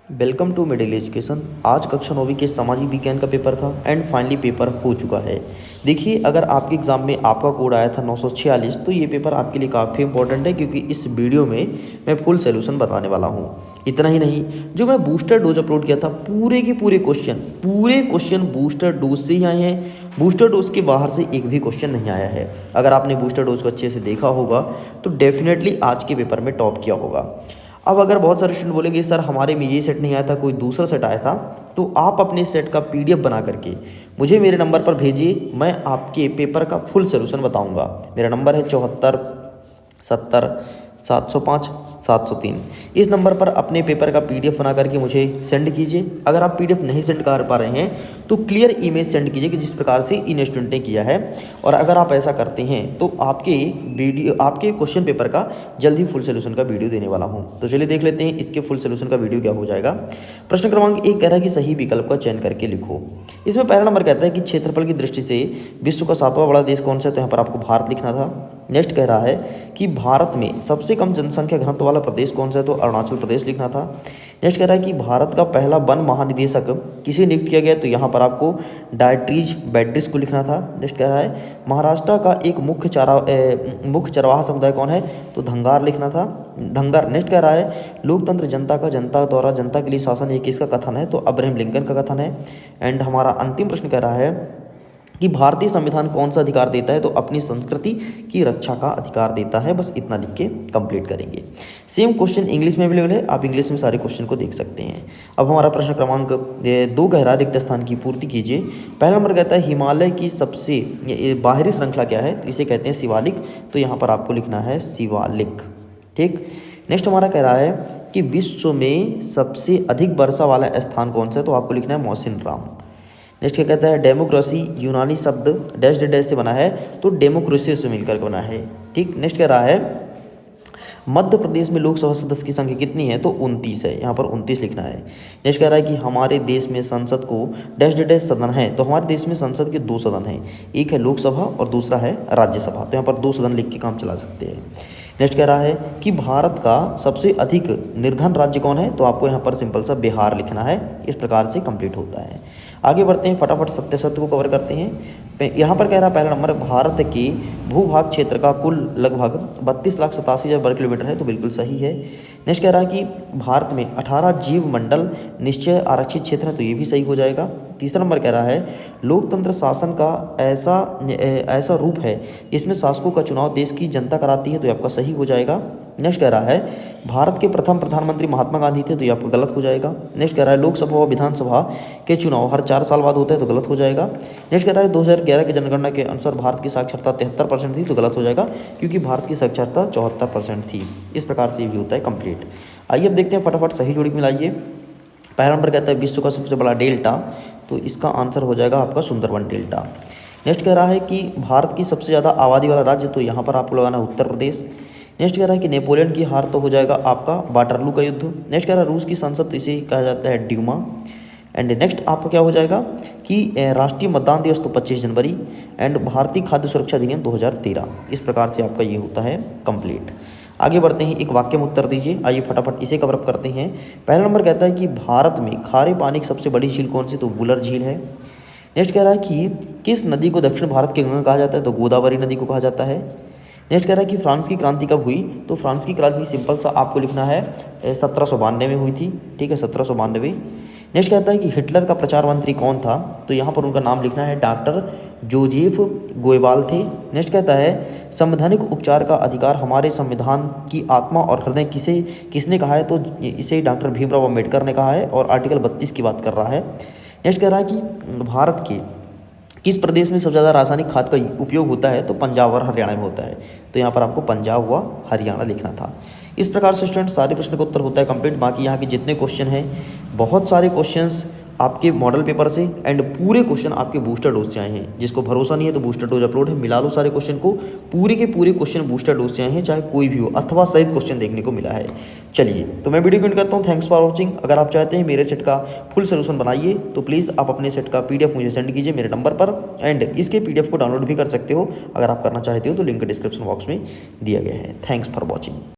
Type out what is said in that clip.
Welcome to middle education. आज कक्षा 9वीं के सामाजिक विज्ञान का पेपर था एंड फाइनली पेपर हो चुका है। देखिए, अगर आपके एग्ज़ाम में आपका कोड आया था 946, तो ये पेपर आपके लिए काफ़ी इंपॉर्टेंट है क्योंकि इस वीडियो में मैं फुल सोल्यूशन बताने वाला हूँ। इतना ही नहीं, जो मैं बूस्टर डोज अपलोड किया था, पूरे के पूरे क्वेश्चन बूस्टर डोज से ही आए हैं। बूस्टर डोज के बाहर से एक भी क्वेश्चन नहीं आया है। अगर आपने बूस्टर डोज को अच्छे से देखा होगा तो डेफिनेटली आज के पेपर में टॉप किया होगा। अब अगर बहुत सारे स्टूडेंट बोलेंगे सर हमारे में ये सेट नहीं आया था, कोई दूसरा सेट आया था, तो आप अपने सेट का पीडीएफ बना करके मुझे मेरे नंबर पर भेजिए। मैं आपके पेपर का फुल सोल्यूशन बताऊंगा। मेरा नंबर है 74 70 705 703। इस नंबर पर अपने पेपर का पीडीएफ बना करके मुझे सेंड कीजिए। अगर आप पीडीएफ नहीं सेंड कर पा रहे हैं तो क्लियर इमेज सेंड कीजिए कि जिस प्रकार से इन स्टूडेंट ने किया है। और अगर आप ऐसा करते हैं तो आपके क्वेश्चन पेपर का जल्द ही फुल सोल्यूशन का वीडियो देने वाला हूं। तो चलिए देख लेते हैं इसके फुल सोल्यूशन का वीडियो क्या हो जाएगा। प्रश्न क्रमांक 1 कह रहा है कि सही विकल्प का चयन करके लिखो। इसमें पहला नंबर कहता है कि क्षेत्रफल की दृष्टि से विश्व का 7वां बड़ा देश कौन सा है, तो यहाँ पर आपको भारत लिखना था। नेक्स्ट कह रहा है कि भारत में सबसे कम जनसंख्या घनत्व वाला प्रदेश कौन सा है, तो अरुणाचल प्रदेश लिखना था। नेक्स्ट कह रहा है कि भारत का पहला वन महानिदेशक किसे नियुक्त किया गया, तो यहाँ पर आपको डायट्रीज बैट्रिस को लिखना था। नेक्स्ट कह रहा है महाराष्ट्र का एक मुख्य चरवाहा समुदाय कौन है, तो धंगार लिखना था, धंगर। नेक्स्ट कह रहा है लोकतंत्र जनता का जनता द्वारा जनता के लिए शासन एक किसका कथन है, तो अब्राहम लिंकन का कथन है। एंड हमारा अंतिम प्रश्न कह रहा है कि भारतीय संविधान कौन सा अधिकार देता है, तो अपनी संस्कृति की रक्षा का अधिकार देता है। बस इतना लिख के कंप्लीट करेंगे। सेम क्वेश्चन इंग्लिश में अवेलेबल है, आप इंग्लिश में सारे क्वेश्चन को देख सकते हैं। अब हमारा प्रश्न क्रमांक 2 कह रहा है रिक्त स्थान की पूर्ति कीजिए। पहला नंबर कहता है हिमालय की सबसे बाहरी श्रृंखला क्या है, इसे कहते हैं शिवालिक, तो यहाँ पर आपको लिखना है शिवालिक। ठीक। नेक्स्ट हमारा कह रहा है कि विश्व में सबसे अधिक वर्षा वाला स्थान कौन सा है, तो आपको लिखना है मौसिनराम। नेक्स्ट क्या कहता है डेमोक्रेसी यूनानी शब्द डैश डैश से बना है, तो डेमोक्रेसी से मिलकर बना है। ठीक। नेक्स्ट कह रहा है मध्य प्रदेश में लोकसभा सदस्य की संख्या कितनी है, तो 29 है, यहाँ पर 29 लिखना है। नेक्स्ट कह रहा है कि हमारे देश में संसद को डैश डैश सदन है, तो हमारे देश में संसद के 2 सदन हैं, एक है लोकसभा और दूसरा है राज्यसभा, तो यहाँ पर 2 सदन लिख के काम चला सकते हैं। नेक्स्ट कह रहा है कि भारत का सबसे अधिक निर्धन राज्य कौन है, तो आपको यहाँ पर सिंपल सा बिहार लिखना है। इस प्रकार से कंप्लीट होता है। आगे बढ़ते हैं, फटाफट सत्य को कवर करते हैं। यहाँ पर कह रहा है पहला नंबर भारत के भूभाग क्षेत्र का कुल लगभग 32,87,000 वर्ग किलोमीटर है, तो बिल्कुल सही है। नेक्स्ट कह रहा है कि भारत में 18 जीव मंडल निश्चय आरक्षित क्षेत्र है, तो ये भी सही हो जाएगा। तीसरा नंबर कह रहा है लोकतंत्र शासन का ऐसा रूप है जिसमें शासकों का चुनाव देश की जनता कराती है, तो ये आपका सही हो जाएगा। नेक्स्ट कह रहा है भारत के प्रथम प्रधानमंत्री महात्मा गांधी थे, तो ये आपका गलत हो जाएगा। नेक्स्ट कह रहा है लोकसभा और विधानसभा के चुनाव हर 4 साल बाद होते हैं, तो गलत हो जाएगा। नेक्स्ट कह रहा है 2011 की जनगणना के अनुसार भारत की साक्षरता 73% थी, तो गलत हो जाएगा क्योंकि भारत की साक्षरता 74% थी। इस प्रकार से ये भी होता है कंप्लीट। आइए अब देखते हैं, फटाफट सही जोड़ी मिलाइए। पहला नंबर कहता है विश्व का सबसे बड़ा डेल्टा, तो इसका आंसर हो जाएगा आपका सुंदरबन डेल्टा। नेक्स्ट कह रहा है कि भारत की सबसे ज़्यादा आबादी वाला राज्य, तो यहाँ पर आपको लगाना है उत्तर प्रदेश। नेक्स्ट कह रहा है कि नेपोलियन की हार, तो हो जाएगा आपका वाटरलू का युद्ध। नेक्स्ट कह रहा है रूस की संसद, तो इसे कहा जाता है ड्यूमा। एंड नेक्स्ट आपका क्या हो जाएगा कि राष्ट्रीय मतदान दिवस, तो 25 जनवरी। एंड भारतीय खाद्य सुरक्षा अधिनियम 2013। इस प्रकार से आपका ये होता है कंप्लीट। आगे बढ़ते हैं, एक वाक्य में उत्तर दीजिए। आइए फटाफट इसे कवर अप करते हैं। पहला नंबर कहता है कि भारत में खारे पानी की सबसे बड़ी झील कौन सी, तो वुलर झील है। नेक्स्ट कह रहा है कि किस नदी को दक्षिण भारत की गंगा कहा जाता है, तो गोदावरी नदी को कहा जाता है। नेक्स्ट कह रहा है कि फ्रांस की क्रांति कब हुई, तो फ्रांस की क्रांति सिंपल सा आपको लिखना है 1792 में हुई थी। ठीक है, 1792। नेक्स्ट कहता है कि हिटलर का प्रचार मंत्री कौन था, तो यहाँ पर उनका नाम लिखना है डॉक्टर जोजेफ गोयबाल थे। नेक्स्ट कहता है संवैधानिक उपचार का अधिकार हमारे संविधान की आत्मा और हृदय किसने कहा है, तो इसे डॉक्टर भीमराव अम्बेडकर ने कहा है और आर्टिकल 32 की बात कर रहा है। नेक्स्ट कह रहा है कि भारत के किस प्रदेश में सबसे ज़्यादा रासायनिक खाद का उपयोग होता है, तो पंजाब और हरियाणा में होता है, तो यहाँ पर आपको पंजाब व हरियाणा लिखना था। इस प्रकार से स्टूडेंट सारे प्रश्न का उत्तर होता है कंप्लीट। बाकी यहाँ के जितने क्वेश्चन हैं, बहुत सारे क्वेश्चंस आपके मॉडल पेपर से एंड पूरे क्वेश्चन आपके बूस्टर डोज से आए हैं। जिसको भरोसा नहीं है तो बूस्टर डोज अपलोड है, मिला लो सारे क्वेश्चन को। पूरे के पूरे क्वेश्चन बूस्टर डोज से आए हैं, चाहे कोई भी हो, अथवा सहित क्वेश्चन देखने को मिला है। चलिए, तो मैं वीडियो एंड करता हूँ। Thanks for watching. अगर आप चाहते हैं मेरे सेट का फुल सोल्यूशन बनाइए, तो प्लीज़ आप अपने सेट का पीडीएफ मुझे सेंड कीजिए मेरे नंबर पर। एंड इसके पीडीएफ को डाउनलोड भी कर सकते हो अगर आप करना चाहते हो, तो लिंक डिस्क्रिप्शन बॉक्स में दिया गया है। Thanks for watching.